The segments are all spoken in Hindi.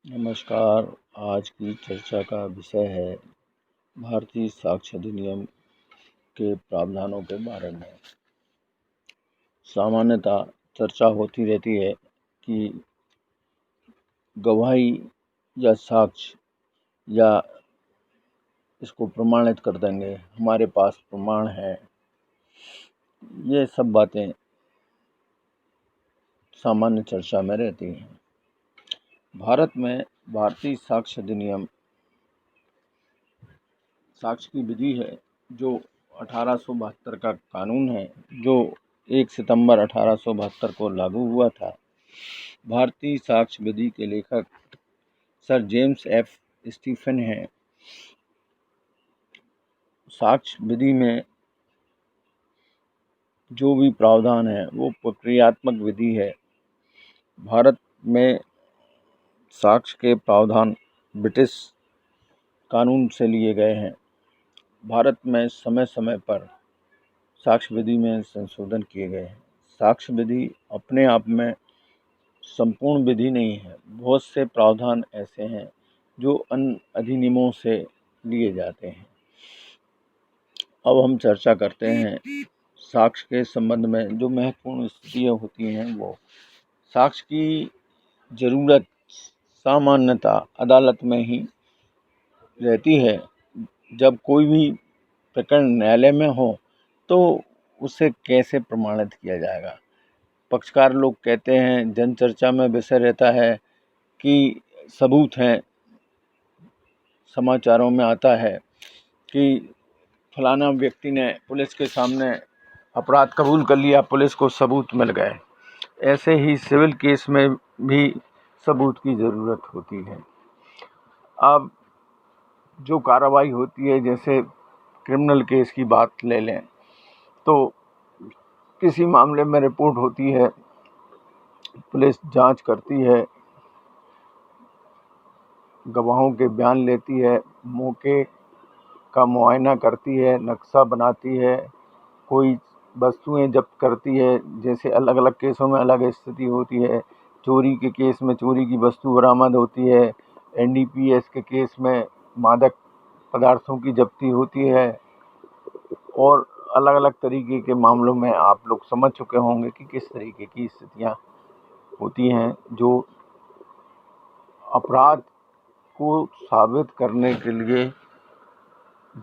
नमस्कार। आज की चर्चा का विषय है भारतीय साक्ष्य अधिनियम के प्रावधानों के बारे में। सामान्यतः चर्चा होती रहती है कि गवाही या साक्ष्य या इसको प्रमाणित कर देंगे, हमारे पास प्रमाण है, ये सब बातें सामान्य चर्चा में रहती हैं। भारत में भारतीय साक्ष्य अधिनियम साक्ष्य की विधि है जो 1872 का कानून है, जो 1 सितंबर 1872 को लागू हुआ था। भारतीय साक्ष्य विधि के लेखक सर जेम्स एफ स्टीफन हैं। साक्ष्य विधि में जो भी प्रावधान है वो प्रक्रियात्मक विधि है। भारत में साक्ष्य के प्रावधान ब्रिटिश कानून से लिए गए हैं। भारत में समय समय पर साक्ष्य विधि में संशोधन किए गए हैं। साक्ष्य विधि अपने आप में संपूर्ण विधि नहीं है। बहुत से प्रावधान ऐसे हैं जो अन्य अधिनियमों से लिए जाते हैं। अब हम चर्चा करते हैं साक्ष्य के संबंध में जो महत्वपूर्ण स्थितियाँ होती हैं। वो साक्ष्य की जरूरत सामान्यतः अदालत में ही रहती है। जब कोई भी प्रकरण न्यायालय में हो तो उसे कैसे प्रमाणित किया जाएगा। पक्षकार लोग कहते हैं, जन चर्चा में विषय रहता है कि सबूत हैं, समाचारों में आता है कि फलाना व्यक्ति ने पुलिस के सामने अपराध कबूल कर लिया, पुलिस को सबूत मिल गए। ऐसे ही सिविल केस में भी सबूत की ज़रूरत होती है। अब जो कार्रवाई होती है, जैसे क्रिमिनल केस की बात ले लें तो किसी मामले में रिपोर्ट होती है, पुलिस जांच करती है, गवाहों के बयान लेती है, मौके का मुआयना करती है, नक्शा बनाती है, कोई वस्तुएं जब्त करती है। जैसे अलग अलग केसों में अलग स्थिति होती है। चोरी के केस में चोरी की वस्तु बरामद होती है, एनडीपीएस के केस में मादक पदार्थों की जब्ती होती है, और अलग अलग तरीके के मामलों में आप लोग समझ चुके होंगे कि किस तरीके की स्थितियां होती हैं। जो अपराध को साबित करने के लिए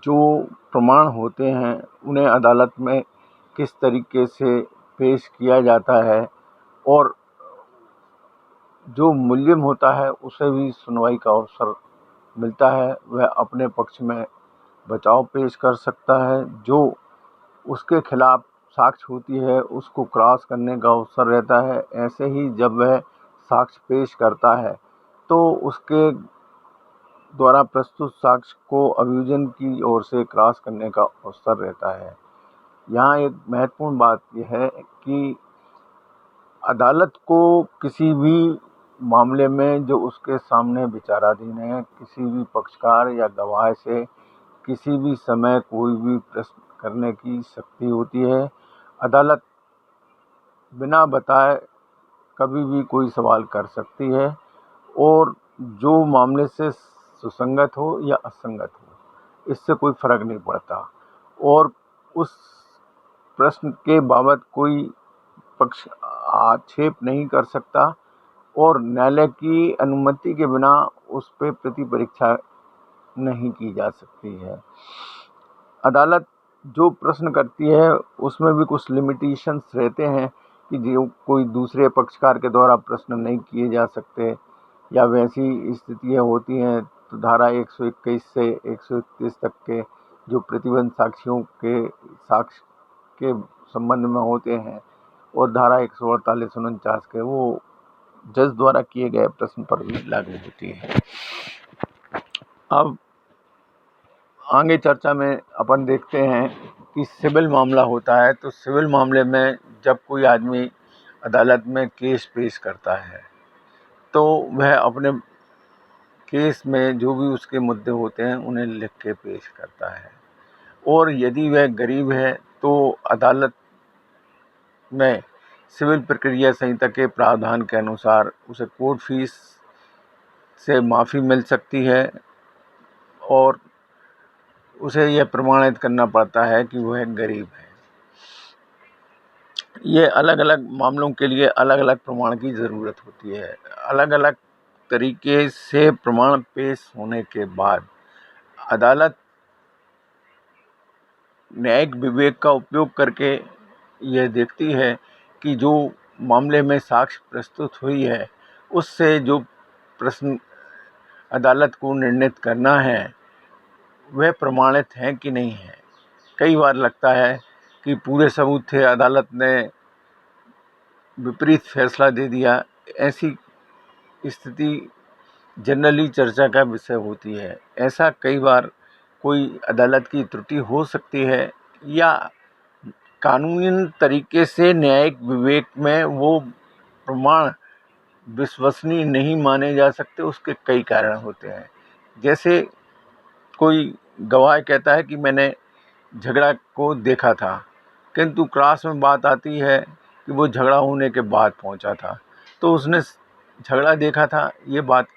जो प्रमाण होते हैं उन्हें अदालत में किस तरीके से पेश किया जाता है, और जो मुल्ज़िम होता है उसे भी सुनवाई का अवसर मिलता है। वह अपने पक्ष में बचाव पेश कर सकता है। जो उसके खिलाफ साक्ष्य होती है उसको क्रॉस करने का अवसर रहता है। ऐसे ही जब वह साक्ष्य पेश करता है तो उसके द्वारा प्रस्तुत साक्ष्य को अभियोजन की ओर से क्रॉस करने का अवसर रहता है। यहाँ एक महत्वपूर्ण बात यह है कि अदालत को किसी भी मामले में जो उसके सामने विचाराधीन है, किसी भी पक्षकार या गवाह से किसी भी समय कोई भी प्रश्न करने की शक्ति होती है। अदालत बिना बताए कभी भी कोई सवाल कर सकती है, और जो मामले से सुसंगत हो या असंगत हो, इससे कोई फर्क नहीं पड़ता, और उस प्रश्न के बाबत कोई पक्ष आक्षेप नहीं कर सकता, और न्यायालय की अनुमति के बिना उस पर प्रति परीक्षा नहीं की जा सकती है। अदालत जो प्रश्न करती है उसमें भी कुछ लिमिटेशंस रहते हैं कि जो कोई दूसरे पक्षकार के द्वारा प्रश्न नहीं किए जा सकते, या वैसी स्थितियाँ होती हैं तो धारा 121 से 131 तक के जो प्रतिबंध साक्ष्यों के साक्ष्य के संबंध में होते हैं, और धारा 148-49 के वो जज द्वारा किए गए प्रश्न पर भी लागू होती है। अब आगे चर्चा में अपन देखते हैं कि सिविल मामला होता है, तो सिविल मामले में जब कोई आदमी अदालत में केस पेश करता है तो वह अपने केस में जो भी उसके मुद्दे होते हैं उन्हें लिख के पेश करता है, और यदि वह गरीब है तो अदालत में सिविल प्रक्रिया संहिता के प्रावधान के अनुसार उसे कोर्ट फीस से माफ़ी मिल सकती है और उसे यह प्रमाणित करना पड़ता है कि वह गरीब है। ये अलग अलग मामलों के लिए अलग अलग प्रमाण की ज़रूरत होती है। अलग अलग तरीके से प्रमाण पेश होने के बाद अदालत न्यायिक विवेक का उपयोग करके यह देखती है कि जो मामले में साक्ष्य प्रस्तुत हुई है उससे जो प्रश्न अदालत को निर्णित करना है वह प्रमाणित हैं कि नहीं है। कई बार लगता है कि पूरे सबूत थे, अदालत ने विपरीत फैसला दे दिया। ऐसी स्थिति जनरली चर्चा का विषय होती है। ऐसा कई बार कोई अदालत की त्रुटि हो सकती है या कानूनी तरीके से न्यायिक विवेक में वो प्रमाण विश्वसनीय नहीं माने जा सकते। उसके कई कारण होते हैं। जैसे कोई गवाह कहता है कि मैंने झगड़ा को देखा था, किंतु क्लास में बात आती है कि वो झगड़ा होने के बाद पहुंचा था, तो उसने झगड़ा देखा था, ये बात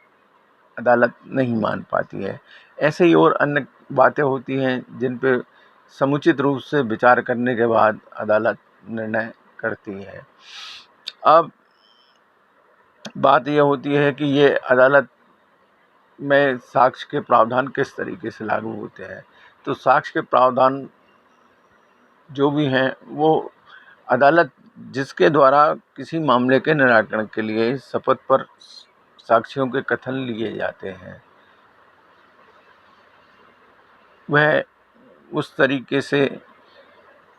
अदालत नहीं मान पाती है। ऐसे ही और अन्य बातें होती हैं जिन पे समुचित रूप से विचार करने के बाद अदालत निर्णय करती है। अब बात यह होती है कि ये अदालत में साक्ष्य के प्रावधान किस तरीके से लागू होते हैं। तो साक्ष्य के प्रावधान जो भी हैं वो अदालत जिसके द्वारा किसी मामले के निराकरण के लिए शपथ पर साक्ष्यों के कथन लिए जाते हैं, वह उस तरीके से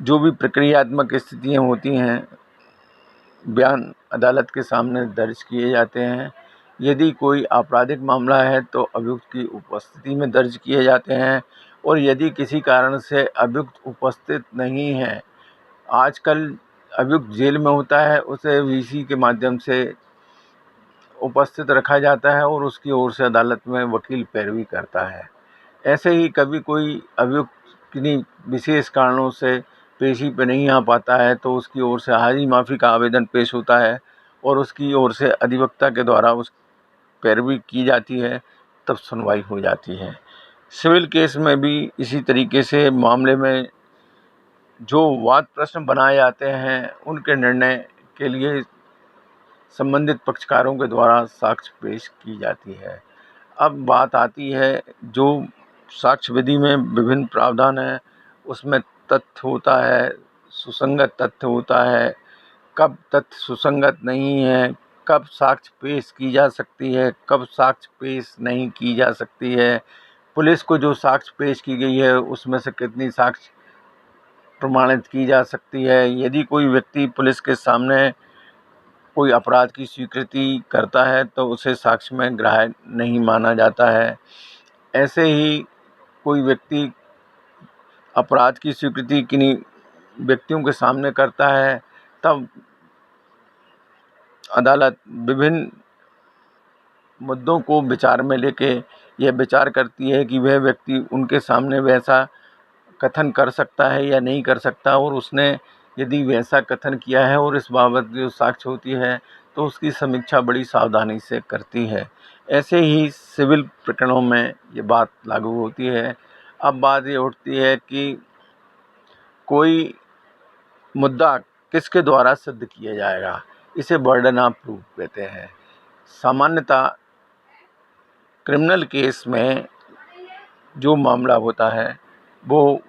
जो भी प्रक्रियात्मक स्थितियाँ होती हैं बयान अदालत के सामने दर्ज किए जाते हैं। यदि कोई आपराधिक मामला है तो अभियुक्त की उपस्थिति में दर्ज किए जाते हैं, और यदि किसी कारण से अभियुक्त उपस्थित नहीं है, आजकल अभियुक्त जेल में होता है, उसे वीसी के माध्यम से उपस्थित रखा जाता है और उसकी ओर से अदालत में वकील पैरवी करता है। ऐसे ही कभी कोई अभियुक्त किन्हीं विशेष कारणों से पेशी पे नहीं आ पाता है तो उसकी ओर से हाजिरी माफ़ी का आवेदन पेश होता है और उसकी ओर से अधिवक्ता के द्वारा उस पैरवी की जाती है, तब सुनवाई हो जाती है। सिविल केस में भी इसी तरीके से मामले में जो वाद प्रश्न बनाए जाते हैं उनके निर्णय के लिए संबंधित पक्षकारों के द्वारा साक्ष्य पेश की जाती है। अब बात आती है जो साक्ष्य विधि में विभिन्न प्रावधान हैं, उसमें तथ्य होता है, सुसंगत तथ्य होता है, कब तथ्य सुसंगत नहीं है, कब साक्ष्य पेश की जा सकती है, कब साक्ष्य पेश नहीं की जा सकती है, पुलिस को जो साक्ष्य पेश की गई है उसमें से कितनी साक्ष्य प्रमाणित की जा सकती है। यदि कोई व्यक्ति पुलिस के सामने कोई अपराध की स्वीकृति करता है तो उसे साक्ष्य में ग्राह्य नहीं माना जाता है। ऐसे ही कोई व्यक्ति अपराध की स्वीकृति किन्हीं व्यक्तियों के सामने करता है, तब अदालत विभिन्न मुद्दों को विचार में लेके यह विचार करती है कि वह व्यक्ति उनके सामने वैसा कथन कर सकता है या नहीं कर सकता, और उसने यदि वैसा कथन किया है और इस बाबत जो साक्ष्य होती है तो उसकी समीक्षा बड़ी सावधानी से करती है। ऐसे ही सिविल प्रकरणों में ये बात लागू होती है। अब बात ये उठती है कि कोई मुद्दा किसके द्वारा सिद्ध किया जाएगा, इसे बर्डन ऑफ प्रूफ कहते हैं। सामान्यतः क्रिमिनल केस में जो मामला होता है वो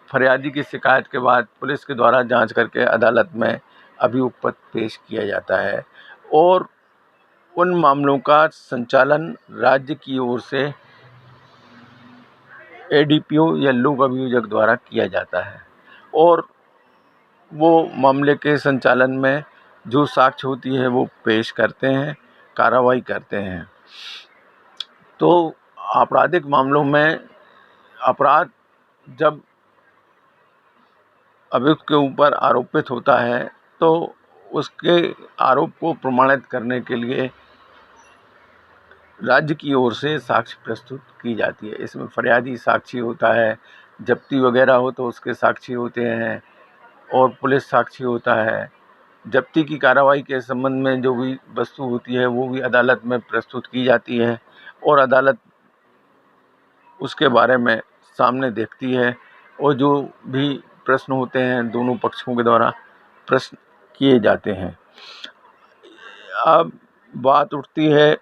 फरियादी की शिकायत के बाद पुलिस के द्वारा जांच करके अदालत में अभियोग पत्र पेश किया जाता है, और उन मामलों का संचालन राज्य की ओर से एडीपीओ या लोक अभियोजक द्वारा किया जाता है, और वो मामले के संचालन में जो साक्ष्य होती है वो पेश करते हैं, कार्रवाई करते हैं। तो आपराधिक मामलों में अपराध जब अभियुक्त के ऊपर आरोपित होता है तो उसके आरोप को प्रमाणित करने के लिए राज्य की ओर से साक्ष्य प्रस्तुत की जाती है। इसमें फरियादी साक्षी होता है, जब्ती वगैरह हो तो उसके साक्षी होते हैं, और पुलिस साक्षी होता है। जब्ती की कार्रवाई के संबंध में जो भी वस्तु होती है वो भी अदालत में प्रस्तुत की जाती है। और अदालत उसके बारे में सामने देखती है और जो भी प्रश्न होते हैं दोनों पक्षों के द्वारा प्रश्न किए जाते हैं। अब बात उठती है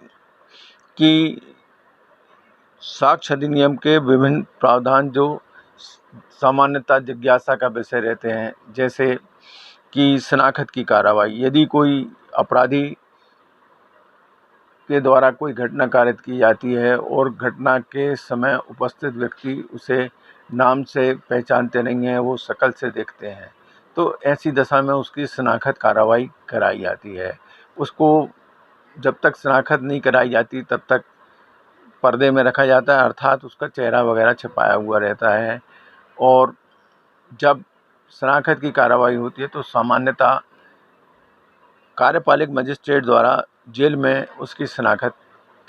कि साक्ष्य अधिनियम के विभिन्न प्रावधान जो सामान्यतः जिज्ञासा का विषय रहते हैं, जैसे कि शनाख्त की कार्रवाई। यदि कोई अपराधी के द्वारा कोई घटना कारित की जाती है और घटना के समय उपस्थित व्यक्ति उसे नाम से पहचानते नहीं हैं, वो शक्ल से देखते हैं, तो ऐसी दशा में उसकी शनाख्त कार्रवाई कराई जाती है। उसको जब तक शनाख्त नहीं कराई जाती तब तक पर्दे में रखा जाता है, अर्थात उसका चेहरा वगैरह छिपाया हुआ रहता है। और जब शनाख्त की कार्रवाई होती है तो सामान्यतः कार्यपालिक मजिस्ट्रेट द्वारा जेल में उसकी शनाख्त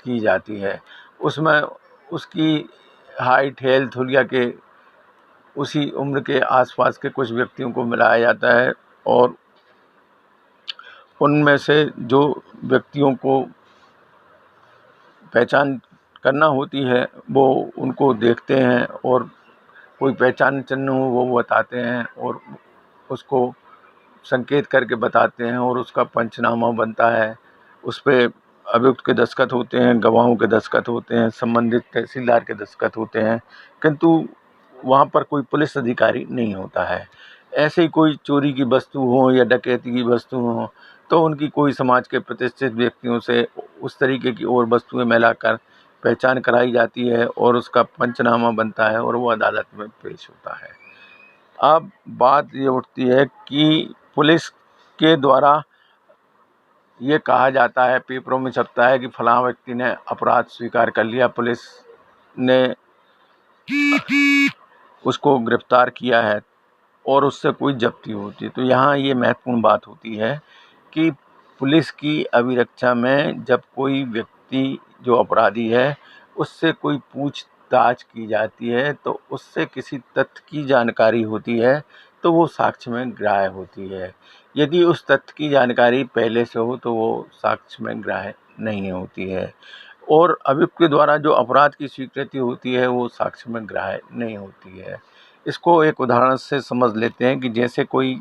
की जाती है। उसमें उसकी हाइट, हेल्थ, हुलिया के उसी उम्र के आसपास के कुछ व्यक्तियों को मिलाया जाता है और उनमें से जो व्यक्तियों को पहचान करना होती है वो उनको देखते हैं और कोई पहचान चिन्ह हो वो बताते हैं और उसको संकेत करके बताते हैं और उसका पंचनामा बनता है। उस पे अभियुक्त के दस्तखत होते हैं, गवाहों के दस्तखत होते हैं, संबंधित तहसीलदार के दस्तखत होते हैं, किंतु वहाँ पर कोई पुलिस अधिकारी नहीं होता है। ऐसे ही कोई चोरी की वस्तु हो या डकैती की वस्तु हो तो उनकी कोई समाज के प्रतिष्ठित व्यक्तियों से उस तरीके की और वस्तुएं मिलाकर पहचान कराई जाती है और उसका पंचनामा बनता है और वो अदालत में पेश होता है। अब बात ये उठती है कि पुलिस के द्वारा ये कहा जाता है, पेपरों में छपता है कि फलां व्यक्ति ने अपराध स्वीकार कर लिया, पुलिस ने उसको गिरफ्तार किया है और उससे कोई जब्ती होती है। तो यहाँ ये महत्वपूर्ण बात होती है कि पुलिस की अभिरक्षा में जब कोई व्यक्ति जो अपराधी है उससे कोई पूछताछ की जाती है तो उससे किसी तथ्य की जानकारी होती है तो वो साक्ष्य में ग्राह्य होती है। यदि उस तथ्य की जानकारी पहले से हो तो वो साक्ष्य में ग्राह्य नहीं होती है। और अभियुक्त के द्वारा जो अपराध की स्वीकृति होती है वो साक्ष्य में ग्राह्य नहीं होती है। इसको एक उदाहरण से समझ लेते हैं कि जैसे कोई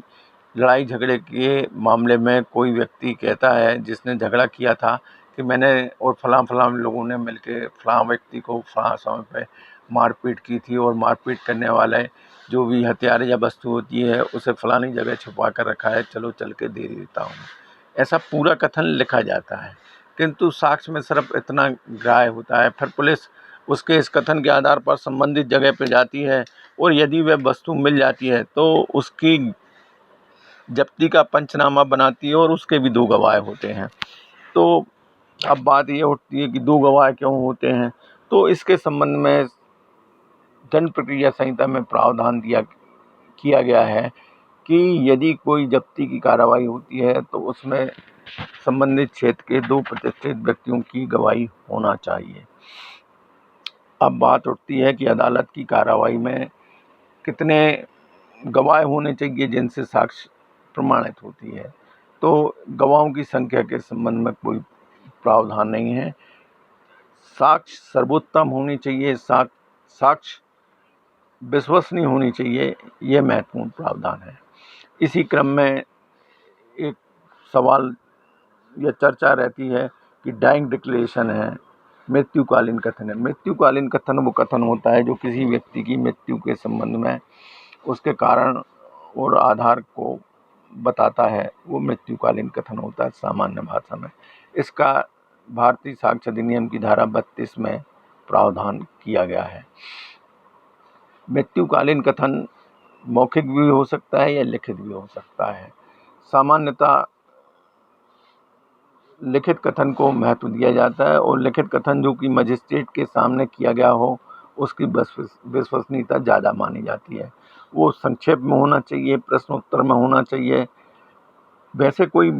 लड़ाई झगड़े के मामले में कोई व्यक्ति कहता है जिसने झगड़ा किया था कि मैंने और फलां लोगों ने मिलके फलां व्यक्ति को फलां समय पे मारपीट की थी और मारपीट करने वाले जो भी हथियार या वस्तु होती है उसे फलानी जगह छुपा कर रखा है, चलो चल के दे देता हूँ। ऐसा पूरा कथन लिखा जाता है, किंतु साक्ष्य में सिर्फ इतना ग्राह्य होता है। फिर पुलिस उसके इस कथन के आधार पर संबंधित जगह पर जाती है और यदि वह वस्तु मिल जाती है तो उसकी जब्ती का पंचनामा बनाती है और उसके भी 2 गवाह होते हैं। तो अब बात ये उठती है कि 2 गवाह क्यों होते हैं, तो इसके संबंध में दंड प्रक्रिया संहिता में प्रावधान किया गया है कि यदि कोई जब्ती की कार्रवाई होती है तो उसमें संबंधित क्षेत्र के 2 प्रतिष्ठित व्यक्तियों की गवाही होना चाहिए। अब बात उठती है कि अदालत की कार्रवाई में कितने गवाह होने चाहिए जिनसे साक्ष्य प्रमाणित होती है। तो गवाहों की संख्या के संबंध में कोई प्रावधान नहीं है। साक्ष्य सर्वोत्तम होनी चाहिए, साक्ष्य विश्वसनीय होनी चाहिए, ये महत्वपूर्ण प्रावधान है। इसी क्रम में एक सवाल या चर्चा रहती है कि डाइंग डिक्लेरेशन है, मृत्युकालीन कथन है। मृत्युकालीन कथन वो कथन होता है जो किसी व्यक्ति की मृत्यु के संबंध में उसके कारण और आधार को बताता है, वो मृत्युकालीन कथन होता है सामान्य भाषा में। इसका भारतीय साक्ष्य अधिनियम की धारा 32 में प्रावधान किया गया है। मृत्युकालीन कथन मौखिक भी हो सकता है या लिखित भी हो सकता है। सामान्यतः लिखित कथन को महत्व दिया जाता है और लिखित कथन जो कि मजिस्ट्रेट के सामने किया गया हो उसकी विश्वसनीयता ज़्यादा मानी जाती है। वो संक्षेप में होना चाहिए, प्रश्न उत्तर में होना चाहिए। वैसे कोई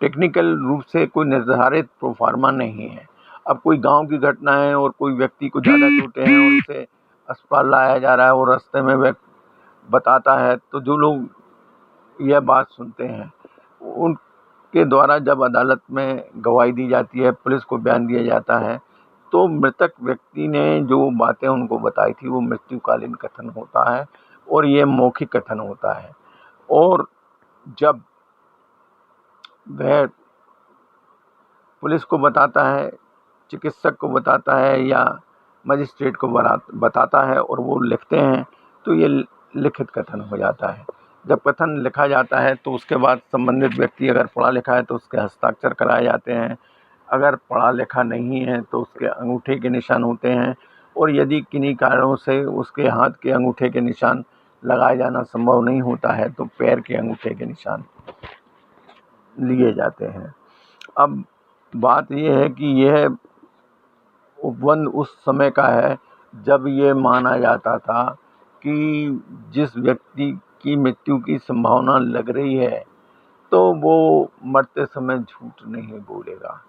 टेक्निकल रूप से कोई निर्धारित प्रोफार्मा नहीं है। अब कोई गांव की घटना है और कोई व्यक्ति को ज़्यादा चोटें हैं और उसे अस्पताल लाया जा रहा है और रास्ते में वह बताता है तो जो लोग यह बात सुनते हैं उनके द्वारा जब अदालत में गवाही दी जाती है, पुलिस को बयान दिया जाता है तो मृतक व्यक्ति ने जो बातें उनको बताई थी वो मृत्युकालीन कथन होता है और ये मौखिक कथन होता है। और जब वह पुलिस को बताता है, चिकित्सक को बताता है या मजिस्ट्रेट को बताता है और वो लिखते हैं तो ये लिखित कथन हो जाता है। जब कथन लिखा जाता है तो उसके बाद संबंधित व्यक्ति अगर पढ़ा लिखा है तो उसके हस्ताक्षर कराए जाते हैं, अगर पढ़ा लिखा नहीं है तो उसके अंगूठे के निशान होते हैं, और यदि किन्हीं कारणों से उसके हाथ के अंगूठे के निशान लगाए जाना संभव नहीं होता है तो पैर के अंगूठे के निशान लिए जाते हैं। अब बात यह है कि यह उपबंध उस समय का है जब ये माना जाता था कि जिस व्यक्ति की मृत्यु की संभावना लग रही है तो वो मरते समय झूठ नहीं बोलेगा।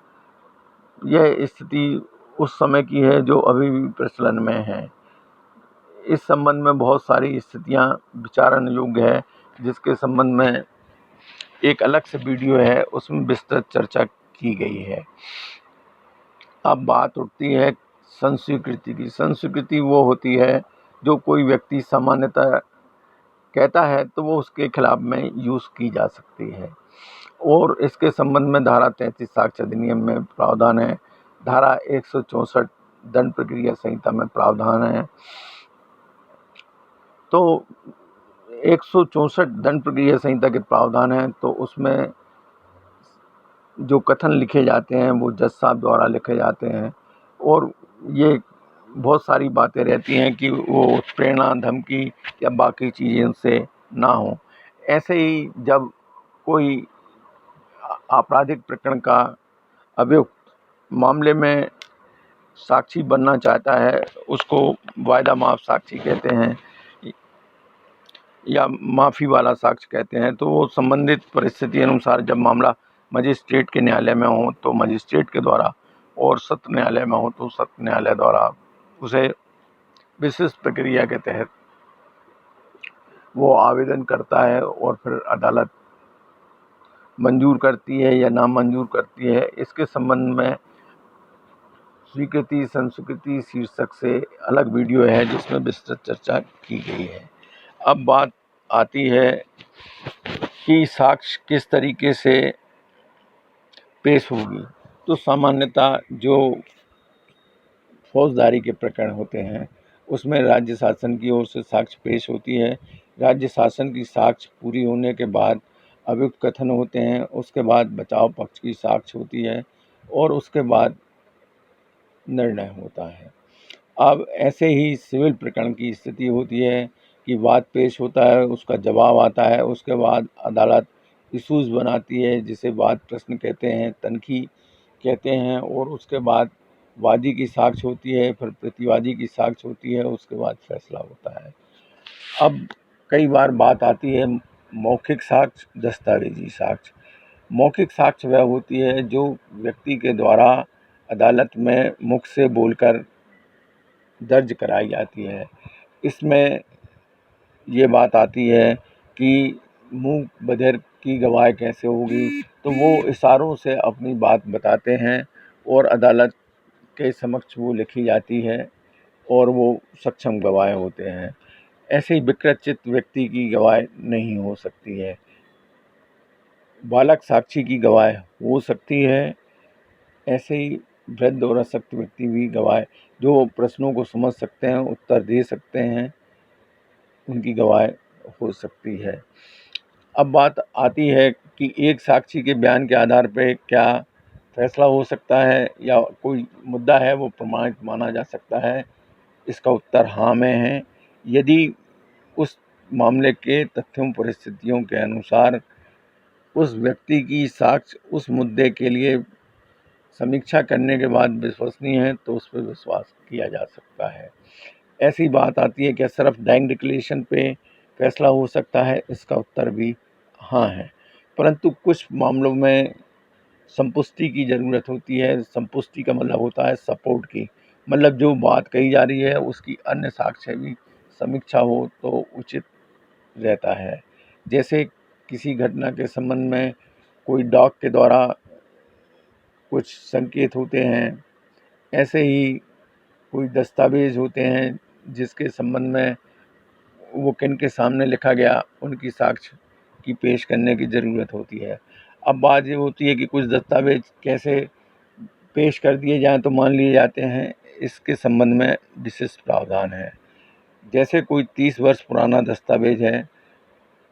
यह स्थिति उस समय की है जो अभी भी प्रचलन में है। इस संबंध में बहुत सारी स्थितियां विचारण योग्य है, जिसके संबंध में एक अलग से वीडियो है, उसमें विस्तृत चर्चा की गई है। अब बात उठती है संस्वीकृति की। संस्वीकृति वो होती है जो कोई व्यक्ति सामान्यतः कहता है तो वो उसके खिलाफ में यूज़ की जा सकती है, और इसके संबंध में धारा 33 साक्ष्य अधिनियम में प्रावधान है, धारा 164 दंड प्रक्रिया संहिता में प्रावधान है। तो 164 दंड प्रक्रिया संहिता के प्रावधान है, तो उसमें जो कथन लिखे जाते हैं वो जज साहब द्वारा लिखे जाते हैं, और ये बहुत सारी बातें रहती हैं कि वो प्रेरणा, धमकी या बाकी चीज़ें से ना हो। ऐसे ही जब कोई आपराधिक प्रकरण का अभियुक्त मामले में साक्षी बनना चाहता है, उसको वायदा माफ साक्षी कहते हैं या माफ़ी वाला साक्ष्य कहते हैं, तो वो संबंधित परिस्थिति अनुसार जब मामला मजिस्ट्रेट के न्यायालय में हो तो मजिस्ट्रेट के द्वारा, और सत्र न्यायालय में हो तो सत्र न्यायालय द्वारा उसे विशिष्ट प्रक्रिया के तहत वो आवेदन करता है, और फिर अदालत मंजूर करती है या नामंजूर करती है। इसके संबंध में स्वीकृति संस्वीकृति शीर्षक से अलग वीडियो है जिसमें विस्तृत चर्चा की गई है। अब बात आती है कि साक्ष्य किस तरीके से पेश होगी। तो सामान्यतः जो फौजदारी के प्रकरण होते हैं उसमें राज्य शासन की ओर से साक्ष्य पेश होती है। राज्य शासन की साक्ष्य पूरी होने के बाद अभियुक्त कथन होते हैं, उसके बाद बचाव पक्ष की साक्ष्य होती है, और उसके बाद निर्णय होता है। अब ऐसे ही सिविल प्रकरण की स्थिति होती है कि वाद पेश होता है, उसका जवाब आता है, उसके बाद अदालत इशूज़ बनाती है जिसे वाद प्रश्न कहते हैं, तनखी कहते हैं, और उसके बाद वादी की साक्ष्य होती है, फिर प्रतिवादी की साक्ष्य होती है, उसके बाद फैसला होता है। अब कई बार बात आती है मौखिक साक्ष्य, दस्तावेजी साक्ष्य। मौखिक साक्ष्य वह होती है जो व्यक्ति के द्वारा अदालत में मुख से बोलकर दर्ज कराई जाती है। इसमें ये बात आती है कि मुँह बधिर की गवाही कैसे होगी, तो वो इशारों से अपनी बात बताते हैं और अदालत के समक्ष वो लिखी जाती है और वो सक्षम गवाह होते हैं। ऐसे ही विकृत व्यक्ति की गवाही नहीं हो सकती है। बालक साक्षी की गवाही हो सकती है। ऐसे ही वृद्ध और अशक्त व्यक्ति भी गवाह जो प्रश्नों को समझ सकते हैं, उत्तर दे सकते हैं, उनकी गवाही हो सकती है। अब बात आती है कि एक साक्षी के बयान के आधार पर क्या फैसला हो सकता है या कोई मुद्दा है वो प्रमाणित माना जा सकता है। इसका उत्तर हाँ में है। यदि उस मामले के तथ्यों परिस्थितियों के अनुसार उस व्यक्ति की साक्ष्य उस मुद्दे के लिए समीक्षा करने के बाद विश्वसनीय है तो उस पर विश्वास किया जा सकता है। ऐसी बात आती है क्या सिर्फ डाइंग डिक्लेरेशन पे फैसला हो सकता है। इसका उत्तर भी हाँ है, परंतु कुछ मामलों में संपुष्टि की ज़रूरत होती है। संपुष्टि का मतलब होता है सपोर्ट की, मतलब जो बात कही जा रही है उसकी अन्य साक्ष्य भी समीक्षा हो तो उचित रहता है। जैसे किसी घटना के संबंध में कोई डॉग के द्वारा कुछ संकेत होते हैं ऐसे ही कोई दस्तावेज होते हैं जिसके संबंध में वो किन के सामने लिखा गया उनकी साक्ष्य की पेश करने की ज़रूरत होती है। अब बात ये होती है कि कुछ दस्तावेज कैसे पेश कर दिए जाएं तो मान लिए जाते हैं, इसके संबंध में विशिष्ट प्रावधान है। जैसे कोई 30 वर्ष पुराना दस्तावेज है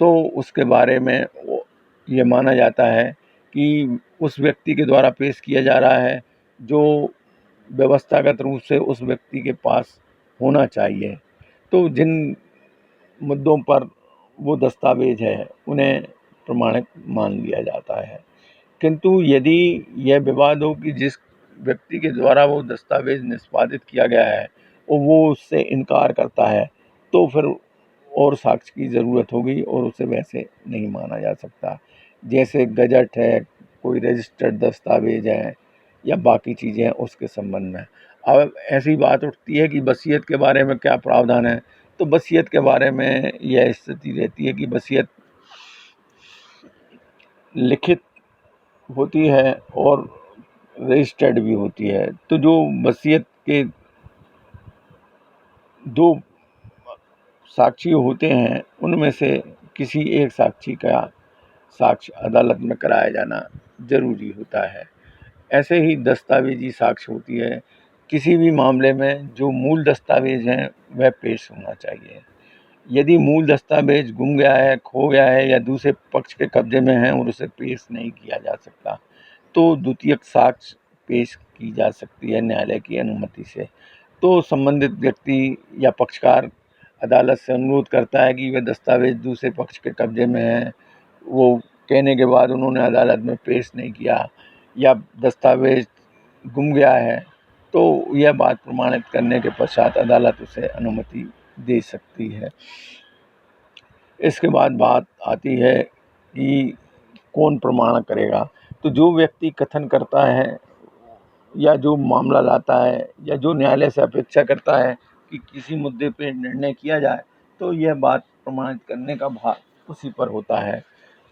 तो उसके बारे में ये माना जाता है कि उस व्यक्ति के द्वारा पेश किया जा रहा है जो व्यवस्थागत रूप से उस व्यक्ति के पास होना चाहिए। तो जिन मुद्दों पर वो दस्तावेज है उन्हें प्रमाणित मान लिया जाता है। किंतु यदि यह विवाद हो कि जिस व्यक्ति के द्वारा वो दस्तावेज निष्पादित किया गया है और वो उससे इनकार करता है तो फिर और साक्ष्य की ज़रूरत होगी और उसे वैसे नहीं माना जा सकता। जैसे गजट है, कोई रजिस्टर्ड दस्तावेज है या बाकी चीज़ें हैं उसके संबंध में। अब ऐसी बात उठती है कि वसीयत के बारे में क्या प्रावधान है। तो वसीयत के बारे में यह स्थिति रहती है कि वसीयत लिखित होती है और रजिस्टर्ड भी होती है। तो जो वसीयत के दो साक्षी होते हैं उनमें से किसी एक साक्षी का साक्ष्य अदालत में कराया जाना जरूरी होता है। ऐसे ही दस्तावेजी साक्ष्य होती है। किसी भी मामले में जो मूल दस्तावेज हैं वह पेश होना चाहिए। यदि मूल दस्तावेज गुम गया है, खो गया है या दूसरे पक्ष के कब्जे में है और उसे पेश नहीं किया जा सकता तो द्वितीयक साक्ष्य पेश की जा सकती है न्यायालय की अनुमति से। तो संबंधित व्यक्ति या पक्षकार अदालत से अनुरोध करता है कि वह दस्तावेज दूसरे पक्ष के कब्जे में है, वो कहने के बाद उन्होंने अदालत में पेश नहीं किया या दस्तावेज गुम गया है तो यह बात प्रमाणित करने के पश्चात अदालत उसे अनुमति दे सकती है। इसके बाद बात आती है कि कौन प्रमाण करेगा। तो जो व्यक्ति कथन करता है या जो मामला लाता है या जो न्यायालय से अपेक्षा करता है कि किसी मुद्दे पे निर्णय किया जाए तो यह बात प्रमाणित करने का भार उसी पर होता है।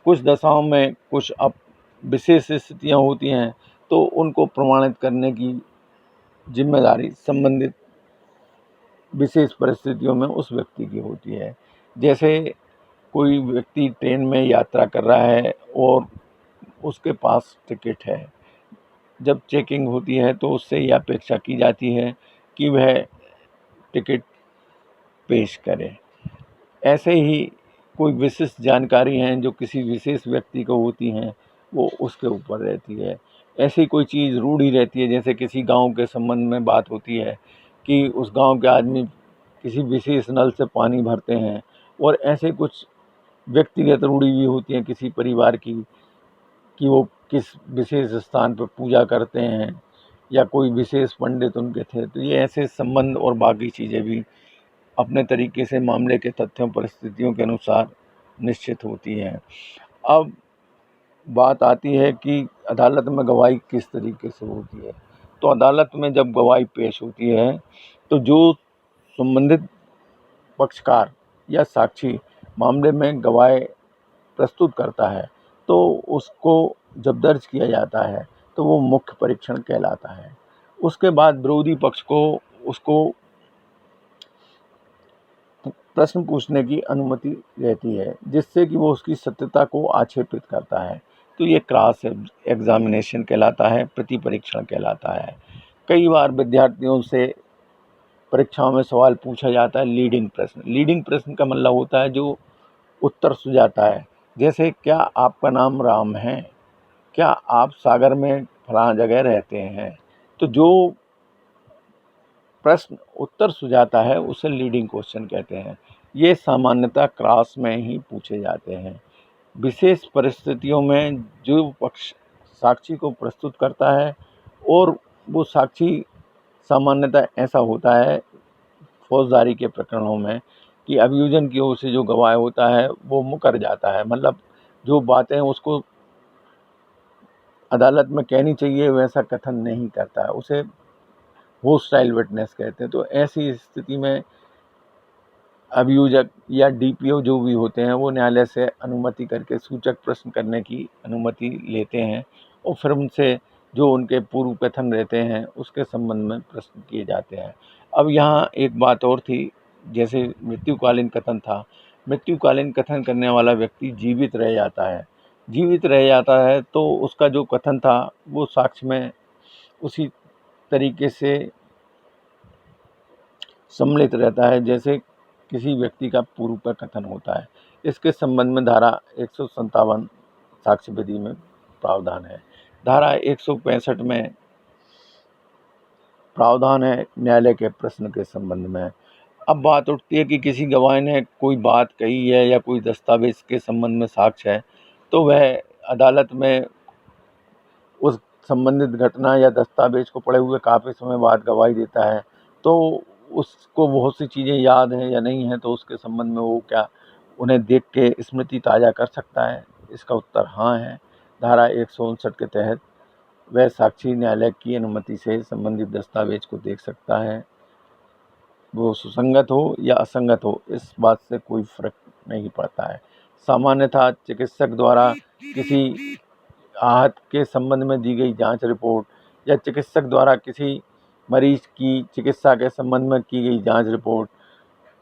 कुछ दशाओं में कुछ अब विशेष स्थितियाँ होती हैं तो उनको प्रमाणित करने की जिम्मेदारी संबंधित विशेष परिस्थितियों में उस व्यक्ति की होती है। जैसे कोई व्यक्ति ट्रेन में यात्रा कर रहा है और उसके पास टिकट है, जब चेकिंग होती है तो उससे यह अपेक्षा की जाती है कि वह टिकट पेश करे। ऐसे ही कोई विशिष्ट जानकारी हैं जो किसी विशेष व्यक्ति को होती हैं वो उसके ऊपर रहती है। ऐसी कोई चीज़ रूढ़ी रहती है, जैसे किसी गांव के संबंध में बात होती है कि उस गांव के आदमी किसी विशेष नल से पानी भरते हैं और ऐसे कुछ व्यक्तिगत रूढ़ी भी होती हैं किसी परिवार की कि वो किस विशेष स्थान पर पूजा करते हैं या कोई विशेष पंडित उनके थे। तो ये ऐसे संबंध और बाकी चीज़ें भी अपने तरीके से मामले के तथ्यों परिस्थितियों के अनुसार निश्चित होती हैं। अब बात आती है कि अदालत में गवाही किस तरीके से होती है। तो अदालत में जब गवाही पेश होती है तो जो संबंधित पक्षकार या साक्षी मामले में गवाही प्रस्तुत करता है तो उसको जब दर्ज किया जाता है तो वो मुख्य परीक्षण कहलाता है। उसके बाद विरोधी पक्ष को उसको प्रश्न पूछने की अनुमति रहती है जिससे कि वो उसकी सत्यता को आक्षेपित करता है। तो ये क्रॉस एग्जामिनेशन कहलाता है, प्रति परीक्षण कहलाता है। कई बार विद्यार्थियों से परीक्षाओं में सवाल पूछा जाता है लीडिंग प्रश्न। लीडिंग प्रश्न का मतलब होता है जो उत्तर सुझाता है। जैसे क्या आपका नाम राम है, क्या आप सागर में फलां जगह रहते हैं। तो जो प्रश्न उत्तर सुझाता है उसे लीडिंग क्वेश्चन कहते हैं। ये सामान्यतः क्लास में ही पूछे जाते हैं। विशेष परिस्थितियों में जो पक्ष साक्षी को प्रस्तुत करता है और वो साक्षी सामान्यतः ऐसा होता है फौजदारी के प्रकरणों में कि अभियोजन की ओर से जो गवाह होता है वो मुकर जाता है, मतलब जो बातें उसको अदालत में कहनी चाहिए वैसा कथन नहीं करता है, उसे होस्टाइल विटनेस कहते हैं। तो ऐसी स्थिति में अभियोजक या डीपीओ जो भी होते हैं वो न्यायालय से अनुमति करके सूचक प्रश्न करने की अनुमति लेते हैं और फिर उनसे जो उनके पूर्व कथन रहते हैं उसके संबंध में प्रश्न किए जाते हैं। अब यहाँ एक बात और थी, जैसे मृत्युकालीन कथन था, मृत्युकालीन कथन करने वाला व्यक्ति जीवित रह जाता है। जीवित रह जाता है तो उसका जो कथन था वो साक्ष्य में उसी तरीके से सम्मिलित रहता है जैसे किसी व्यक्ति का पूर्व का कथन होता है। इसके संबंध में धारा 157 साक्ष्य विधि में प्रावधान है। धारा 165 में प्रावधान है न्यायालय के प्रश्न के संबंध में। अब बात उठती है कि किसी गवाह ने कोई बात कही है या कोई दस्तावेज के संबंध में साक्ष्य है, तो वह अदालत में उस संबंधित घटना या दस्तावेज को पढ़े हुए काफ़ी समय बाद गवाही देता है, तो उसको बहुत सी चीज़ें याद हैं या नहीं हैं, तो उसके संबंध में वो क्या उन्हें देख के स्मृति ताज़ा कर सकता है? इसका उत्तर हाँ है। धारा 159 के तहत वह साक्षी न्यायालय की अनुमति से संबंधित दस्तावेज को देख सकता है। वो सुसंगत हो या असंगत हो, इस बात से कोई फर्क नहीं पड़ता है। सामान्यतः चिकित्सक द्वारा किसी आहत के संबंध में दी गई जांच रिपोर्ट या चिकित्सक द्वारा किसी मरीज की चिकित्सा के संबंध में की गई जांच रिपोर्ट,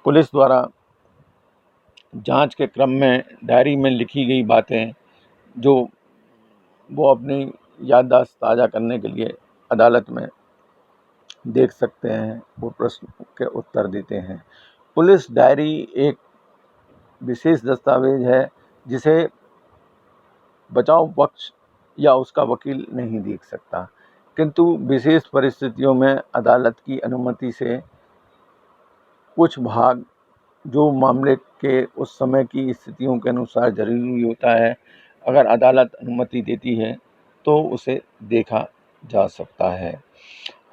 पुलिस द्वारा जांच के क्रम में डायरी में लिखी गई बातें जो वो अपनी याददाश्त ताज़ा करने के लिए अदालत में देख सकते हैं, वो प्रश्न के उत्तर देते हैं। पुलिस डायरी एक विशेष दस्तावेज है जिसे बचाव पक्ष या उसका वकील नहीं देख सकता, किंतु विशेष परिस्थितियों में अदालत की अनुमति से कुछ भाग जो मामले के उस समय की स्थितियों के अनुसार ज़रूरी होता है, अगर अदालत अनुमति देती है तो उसे देखा जा सकता है।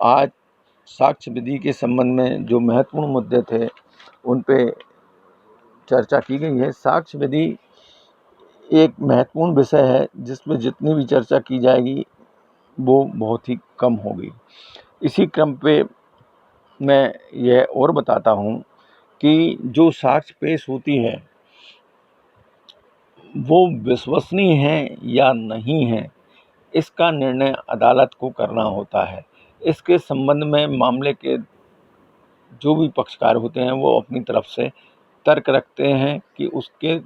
आज साक्ष्य विधि के संबंध में जो महत्वपूर्ण मुद्दे थे उन पे चर्चा की गई है। साक्ष्य विधि एक महत्वपूर्ण विषय है जिसमें जितनी भी चर्चा की जाएगी वो बहुत ही कम होगी। इसी क्रम पे मैं यह और बताता हूँ कि जो साक्ष्य पेश होती है वो विश्वसनीय है या नहीं है, इसका निर्णय अदालत को करना होता है। इसके संबंध में मामले के जो भी पक्षकार होते हैं वो अपनी तरफ से तर्क रखते हैं कि उसके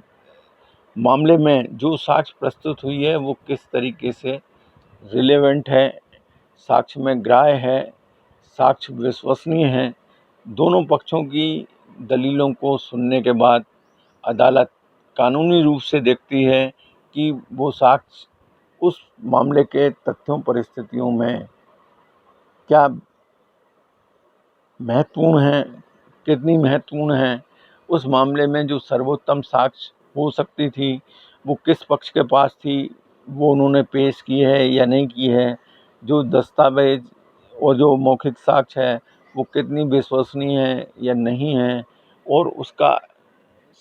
मामले में जो साक्ष्य प्रस्तुत हुई है वो किस तरीके से रिलेवेंट है, साक्ष्य में ग्राह्य है, साक्ष्य विश्वसनीय है। दोनों पक्षों की दलीलों को सुनने के बाद अदालत कानूनी रूप से देखती है कि वो साक्ष्य उस मामले के तथ्यों परिस्थितियों में क्या महत्वपूर्ण है, कितनी महत्वपूर्ण है, उस मामले में जो सर्वोत्तम साक्ष्य हो सकती थी वो किस पक्ष के पास थी, वो उन्होंने पेश की है या नहीं की है, जो दस्तावेज और जो मौखिक साक्ष्य है वो कितनी विश्वसनीय है या नहीं है, और उसका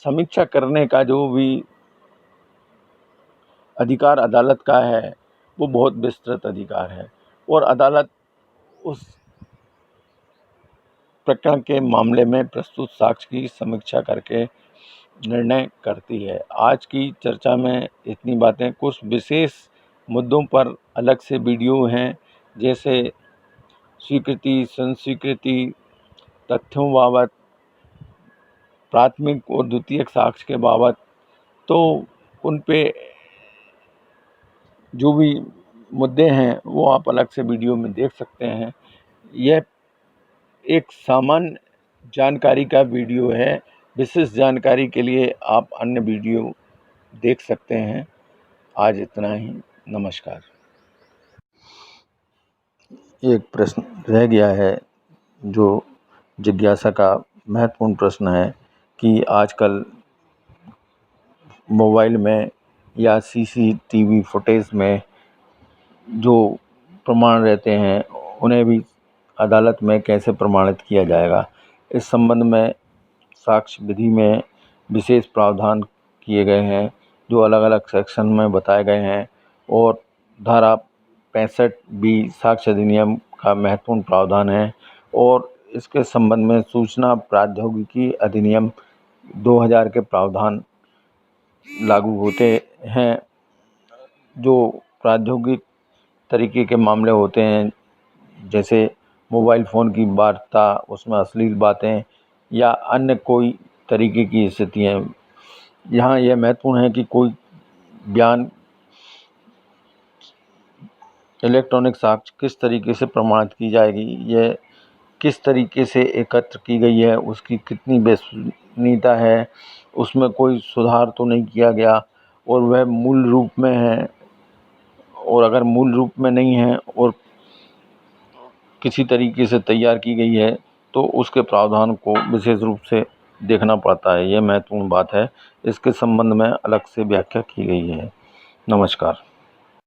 समीक्षा करने का जो भी अधिकार अदालत का है वो बहुत विस्तृत अधिकार है, और अदालत उस प्रकरण के मामले में प्रस्तुत साक्ष्य की समीक्षा करके निर्णय करती है। आज की चर्चा में इतनी बातें। कुछ विशेष मुद्दों पर अलग से वीडियो हैं, जैसे स्वीकृति, संस्वीकृति, तथ्यों बाबत, प्राथमिक और द्वितीयक साक्ष्य के बाबत, तो उन पे जो भी मुद्दे हैं वो आप अलग से वीडियो में देख सकते हैं। यह एक सामान्य जानकारी का वीडियो है, विशेष जानकारी के लिए आप अन्य वीडियो देख सकते हैं। आज इतना ही, नमस्कार। एक प्रश्न रह गया है जो जिज्ञासा का महत्वपूर्ण प्रश्न है कि आजकल मोबाइल में या सीसीटीवी फुटेज में जो प्रमाण रहते हैं उन्हें भी अदालत में कैसे प्रमाणित किया जाएगा। इस संबंध में साक्ष्य विधि में विशेष प्रावधान किए गए हैं जो अलग अलग सेक्शन में बताए गए हैं, और धारा 65 भी साक्ष्य अधिनियम का महत्वपूर्ण प्रावधान है, और इसके संबंध में सूचना प्रौद्योगिकी अधिनियम 2000 के प्रावधान लागू होते हैं। जो प्रौद्योगिक तरीके के मामले होते हैं, जैसे मोबाइल फ़ोन की वार्ता, उसमें अश्लील बातें या अन्य कोई तरीके की स्थितियाँ, यहाँ यह महत्वपूर्ण है कि कोई बयान इलेक्ट्रॉनिक साक्ष्य किस तरीके से प्रमाणित की जाएगी, यह किस तरीके से एकत्र की गई है, उसकी कितनी विश्वसनीयता है, उसमें कोई सुधार तो नहीं किया गया और वह मूल रूप में है, और अगर मूल रूप में नहीं है और किसी तरीके से तैयार की गई है तो उसके प्रावधान को विशेष रूप से देखना पड़ता है। यह महत्वपूर्ण बात है। इसके संबंध में अलग से व्याख्या की गई है। नमस्कार।